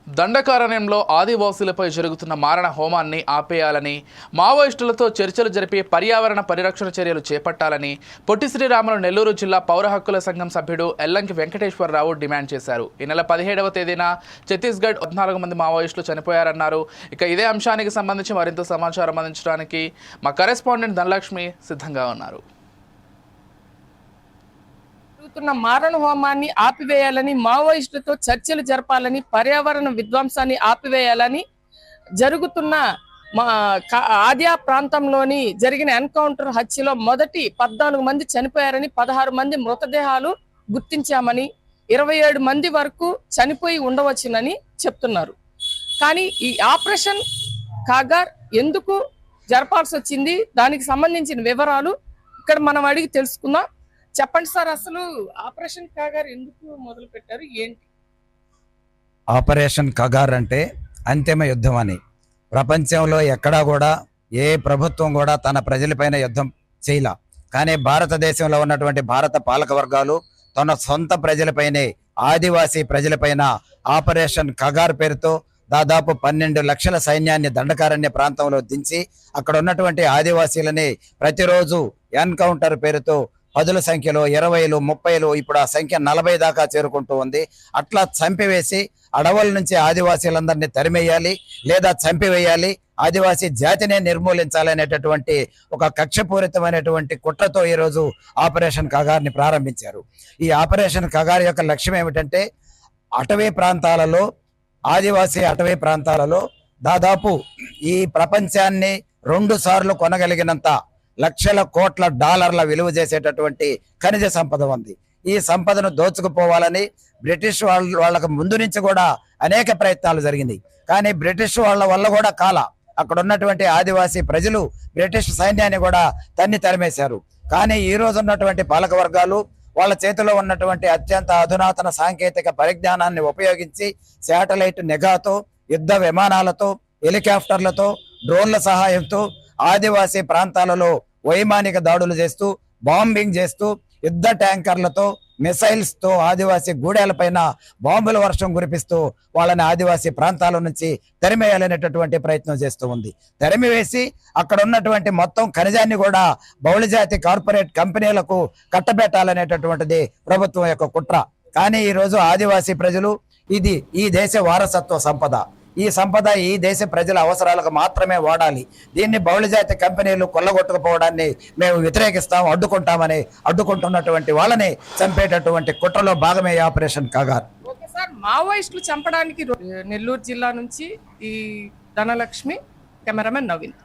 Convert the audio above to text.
దండకారణ్యంలో ఆదివాసులపై జరుగుతున్న మారణ హోమాన్ని ఆపేయాలని, మావోయిస్టులతో చర్చలు జరిపి పర్యావరణ పరిరక్షణ చర్యలు చేపట్టాలని పొట్టి శ్రీరాములు నెల్లూరు జిల్లా పౌర హక్కుల సంఘం సభ్యుడు ఎల్లంకి వెంకటేశ్వరరావు డిమాండ్ చేశారు. ఈ నెల 17వ తేదీన ఛత్తీస్గఢ్ 14 మంది మావోయిస్టులు చనిపోయారన్నారు. ఇక ఇదే అంశానికి సంబంధించి మరింత సమాచారం అందించడానికి మా కరెస్పాండెంట్ ధనలక్ష్మి సిద్ధంగా ఉన్నారు. మారణ హోమాన్ని ఆపివేయాలని, మావోయిస్టులతో చర్చలు జరపాలని, పర్యావరణ విధ్వంసాన్ని ఆపివేయాలని జరుగుతున్న ఆద్యా ప్రాంతంలోని జరిగిన ఎన్కౌంటర్ హత్యలో మొదటి 14 మంది చనిపోయారని, 16 మంది మృతదేహాలు గుర్తించామని, 27 మంది వరకు చనిపోయి ఉండవచ్చునని చెప్తున్నారు. కానీ ఈ ఆపరేషన్ కాగార్ ఎందుకు జరపాల్సి వచ్చింది, దానికి సంబంధించిన వివరాలు ఇక్కడ మనం అడిగి తెలుసుకుందాం. చెప్పండి సార్, అసలు ఆపరేషన్ కాగార్ ఎందుకు మొదలు పెట్టారు, ఏంటి? ఆపరేషన్ కగార్ అంటే అంతిమ యుద్ధం అని. ప్రపంచంలో ఎక్కడా కూడా ఏ ప్రభుత్వం కూడా తన ప్రజలపైన యుద్ధం చేయలా. కానీ భారతదేశంలో ఉన్నటువంటి భారత పాలక వర్గాలు తన సొంత ప్రజలపైనే, ఆదివాసీ ప్రజలపైన ఆపరేషన్ కగార్ పేరుతో దాదాపు 12 లక్షల సైన్యాన్ని దండకారణ్య ప్రాంతంలో దించి అక్కడ ఉన్నటువంటి ఆదివాసీలని ప్రతిరోజు ఎన్కౌంటర్ పేరుతో 10ల సంఖ్యలో, 20లు, 30లు, ఇప్పుడు ఆ సంఖ్య 40 దాకా చేరుకుంటూ ఉంది. అట్లా చంపివేసి అడవుల నుంచి ఆదివాసీలందరినీ తరిమేయాలి లేదా చంపివేయాలి, ఆదివాసీ జాతినే నిర్మూలించాలనేటటువంటి ఒక కక్షపూరితమైనటువంటి కుట్రతో ఈరోజు ఆపరేషన్ కగార్ని ప్రారంభించారు. ఈ ఆపరేషన్ కగార్ యొక్క లక్ష్యం ఏమిటంటే, అటవీ ప్రాంతాలలో, ఆదివాసీ అటవీ ప్రాంతాలలో దాదాపు ఈ ప్రపంచాన్ని 2 సార్లు కొనగలిగినంత లక్షల కోట్ల డాలర్ల విలువ చేసేటటువంటి ఖనిజ సంపద ఉంది. ఈ సంపదను దోచుకుపోవాలని బ్రిటిష్ వాళ్ళకు ముందు నుంచి కూడా అనేక ప్రయత్నాలు జరిగింది. కానీ బ్రిటిష్ వాళ్ళ వల్ల కూడా అక్కడ ఉన్నటువంటి ఆదివాసీ ప్రజలు బ్రిటిష్ సైన్యాన్ని కూడా తరిమేశారు. కానీ ఈ రోజు ఉన్నటువంటి పాలక వర్గాలు వాళ్ళ చేతిలో ఉన్నటువంటి అత్యంత అధునాతన సాంకేతిక పరిజ్ఞానాన్ని ఉపయోగించి శాటిలైట్ నిఘాతో, యుద్ధ విమానాలతో, హెలికాప్టర్లతో, డ్రోన్ల సహాయంతో ఆదివాసీ ప్రాంతాలలో వైమానిక దాడులు చేస్తూ, బాంబింగ్ చేస్తూ, యుద్ధ ట్యాంకర్లతో, మిసైల్స్ తో ఆదివాసీ గూడెలపైన బాంబుల వర్షం కురిపిస్తూ వాళ్ళని ఆదివాసీ ప్రాంతాల నుంచి తరిమేయాలనేటటువంటి ప్రయత్నం చేస్తూ ఉంది. తరిమివేసి అక్కడ ఉన్నటువంటి మొత్తం ఖనిజాన్ని కూడా బహుళజాతి కార్పొరేట్ కంపెనీలకు కట్టబెట్టాలనేటటువంటిది ప్రభుత్వం యొక్క కుట్ర. కానీ ఈ రోజు ఆదివాసీ ప్రజలు, ఇది ఈ దేశ వారసత్వ సంపద. ఈ సంపద ఈ దేశ ప్రజల అవసరాలకు మాత్రమే వాడాలి. దీన్ని బహుళజాతి కంపెనీలు కొల్లగొట్టుకుపోవడాన్ని మేము వ్యతిరేకిస్తాం, అడ్డుకుంటామని అడ్డుకుంటున్నటువంటి వాళ్ళని చంపేటటువంటి కుట్రలో భాగమే ఆపరేషన్ కగార్. ఓకే సార్, మావోయిస్టులు చంపడానికి నెల్లూరు జిల్లా నుంచి ఈ ధనలక్ష్మి, కెమెరామెన్ నవీన్.